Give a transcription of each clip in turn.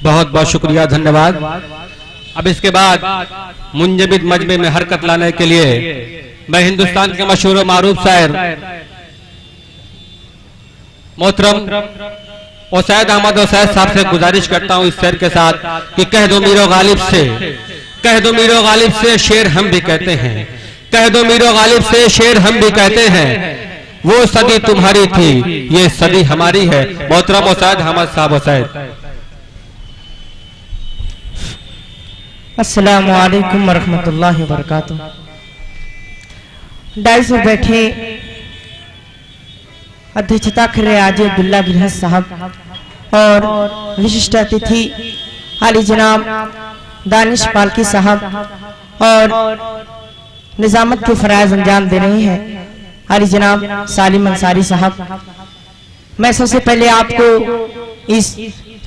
बहुत बहुत शुक्रिया, धन्यवाद। अब इसके बाद मुंजबिद मजमे में हरकत लाने के लिए मैं हिंदुस्तान के मशहूर मारूफ शायर मोहतरम उसैद अहमद उसैद साहब से गुजारिश करता हूं इस शेर के साथ कि कह दो मीरो गालिब से, कह दो मीरो गालिब से शेर हम भी कहते हैं, कह दो मीरो गालिब से शेर हम भी कहते हैं, वो सदी तुम्हारी थी ये सदी हमारी है। मोहतरम उसैद अहमद साहब उसैद। अस्सलामु अलैकुम वरहमतुल्लाहि वबरकातुह। डाइस में बैठे अध्यक्षता कर रहे आज अब्दुल्ला गिलहस साहब और विशिष्ट अतिथि आली जनाब दानिश पालकी साहब और निजामत के फराइज अंजाम दे रहे हैं आली जनाब सालिम अंसारी साहब। मैं सबसे पहले आपको इस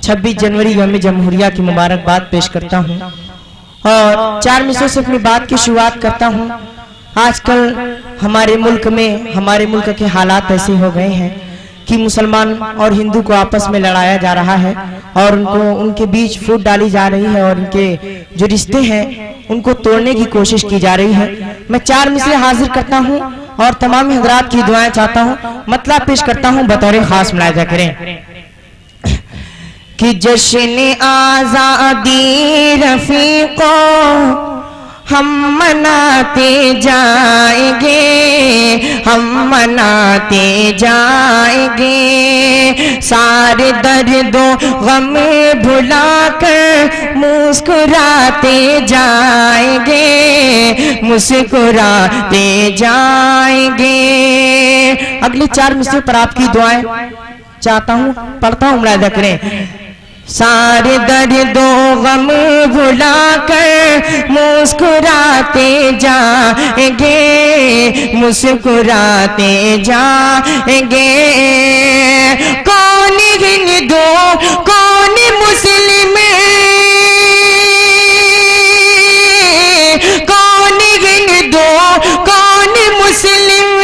26 जनवरी यौम जमहूरिया की मुबारकबाद पेश करता हूं और 4 मिसरों से अपनी बात की शुरुआत करता हूं। आजकल हमारे मुल्क के हालात ऐसे हो गए हैं कि मुसलमान और हिंदू को आपस में लड़ाया जा रहा है और उनके बीच फूट डाली जा रही है और उनके जो रिश्ते हैं उनको तोड़ने की कोशिश की जा रही है। मैं 4 मिसरे हाजिर करता हूं और तमाम हजरात की दुआएं चाहता हूं, मतलब पेश करता हूं बतौर खास मुलाहिजा करें कि जश्न आजादी रफीको हम मनाते जाएंगे, हम मनाते जाएंगे, सारे दर्दों गम भुलाकर मुस्कुराते जाएंगे, मुस्कुराते जाएंगे। अगले 4 मिसरे पर आपकी दुआएं चाहता हूं, पढ़ता हूं, मुलाहिजा करें। सारे दर्दों गम भुलाकर मुस्कुराते जाएंगे, मुस्कुराते जाएंगे। कौन हिंदू कौन मुस्लिम, कौन हिंदू कौन मुस्लिम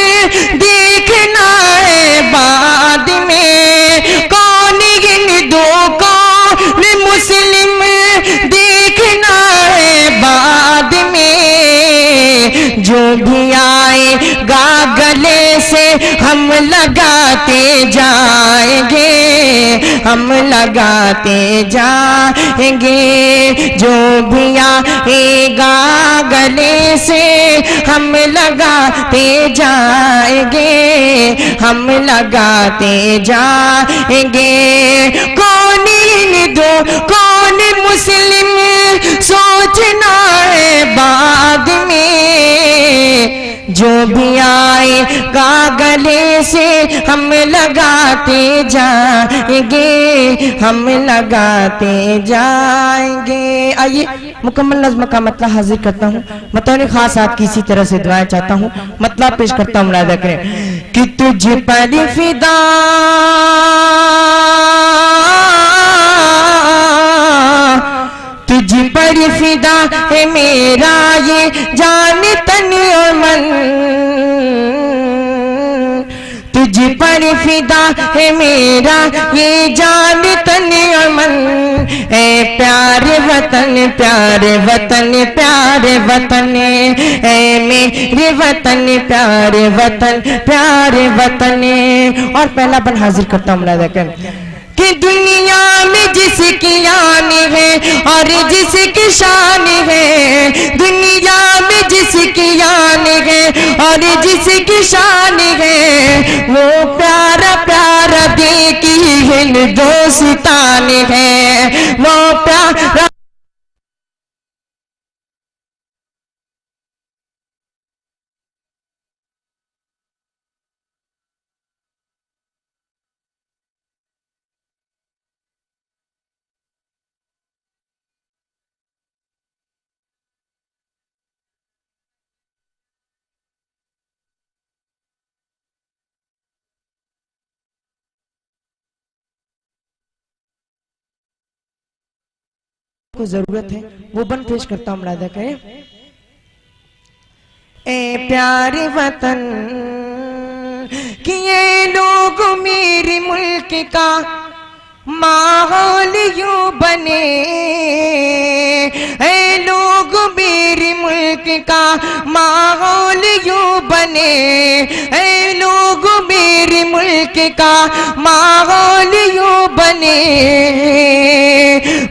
देखना है बाद में, कौन हिंदू मुस्लिम देखना है बाद में, जो भी आएगा गले से हम लगाते जाएंगे, हम लगाते जाएंगे, जो भी आएगा गले से हम लगाते जाएंगे, हम लगाते जाएंगे। कौन हिंदू कौन मुस्लिम सोचना है बाद में, जो भी आएगा गले से हम लगाते जाएंगे, हम लगाते जाएंगे। आइए मुकम्मल नज़्म का मतलब हाजिर करता हूँ, मतलब खास आपकी इसी तरह से दुआएं चाहता हूँ, मतलब पेश करता हूँ, मुलाहिजा करें कि तुझ पर फिदा तुझ पर फिदा है मेरा ये जान तन और मन, तुझ पर फिदा है मेरा ये जान तन और मन, ए प्यारे वतन प्यारे वतन प्यारे वतन, ए मेरे वतन प्यारे वतन प्यारे वतन। और पहला बन हाजिर करता हूँ, मुलाहिजा करें कि दुनिया में जिसकी आन है और जिसकी शान है, दुनिया में जिसकी आन है और जिसकी शान है, वो प्यारा प्यारा देखी हिंदुस्तान है, वो प्यारा को जरूरत है वो बन पेश करता हूं, मुलाहिजा करें। ए प्यारे वतन कि ये लोग मेरे मुल्क का माहौल यूं बने, ऐ लोग मेरे मुल्क का माहौल यूं बने, ऐ लोग मेरे मुल्क का माहौल यूं बने।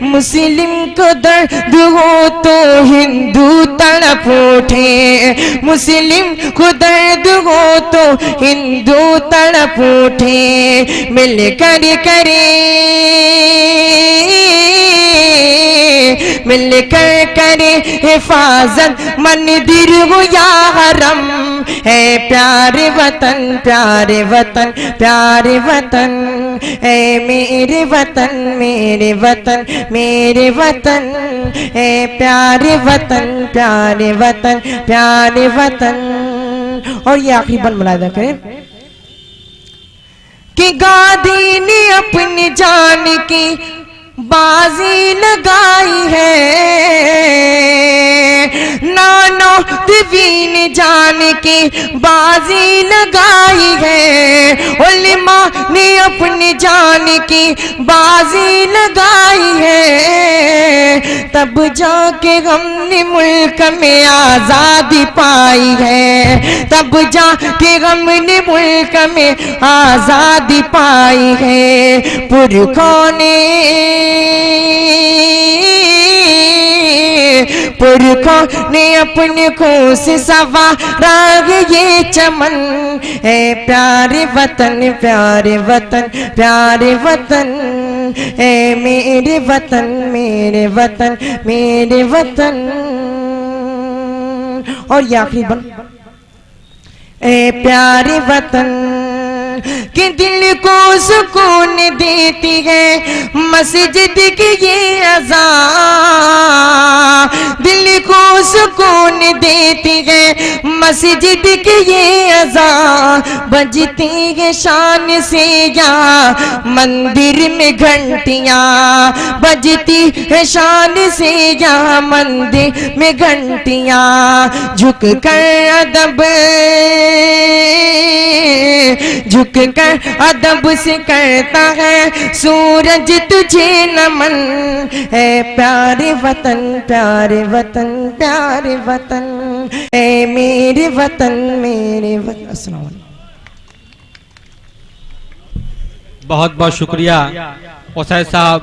मुस्लिम को दर्द हो तो हिंदू तड़प उठे, मुस्लिम को दर्द हो तो हिंदू तड़प उठे। मिलकर करे, मिलकर करे हिफाजत मंदिर हो या हरम, है प्यारे वतन प्यारे वतन प्यारे वतन, है मेरे वतन मेरे वतन मेरे वतन, है प्यारे वतन प्यारे वतन प्यारे वतन। और ये आखिरी बंद मुलायदा करें कि गादी ने अपनी जान की बाजी लगाई है, नानो देवी ने जान की बाजी लगाई है, उलमा ने अपनी जान की बाजी लगाई है। तब जाके हमने मुल्क में आजादी पाई है, तब जाके हमने मुल्क में आजादी पाई है। पुरखों ने पुरखों ने अपने खून से सवारा ये चमन, है प्यारे वतन प्यारे वतन प्यारे वतन, है मेरे वतन मेरे वतन मेरे वतन। और ये आखिरी बन, ए प्यारे वतन कि दिल को सुकून देती है मस्जिद की ये अज़ान, दिल को सुकून देती है मस्जिद की ये अज़ान। बजती है शान से यहाँ मंदिर में घंटियाँ, बजती है शान से यहाँ मंदिर में घंटियाँ। झुक कर अदब झुक कर अदब से करता है सूरज तुझे नमन, है प्यारे वतन प्यारे वतन प्यारे वतन, है मेरे वतन मेरे वतन। अस्सलाम वालेकुम। बहुत बहुत शुक्रिया ओसैद साहब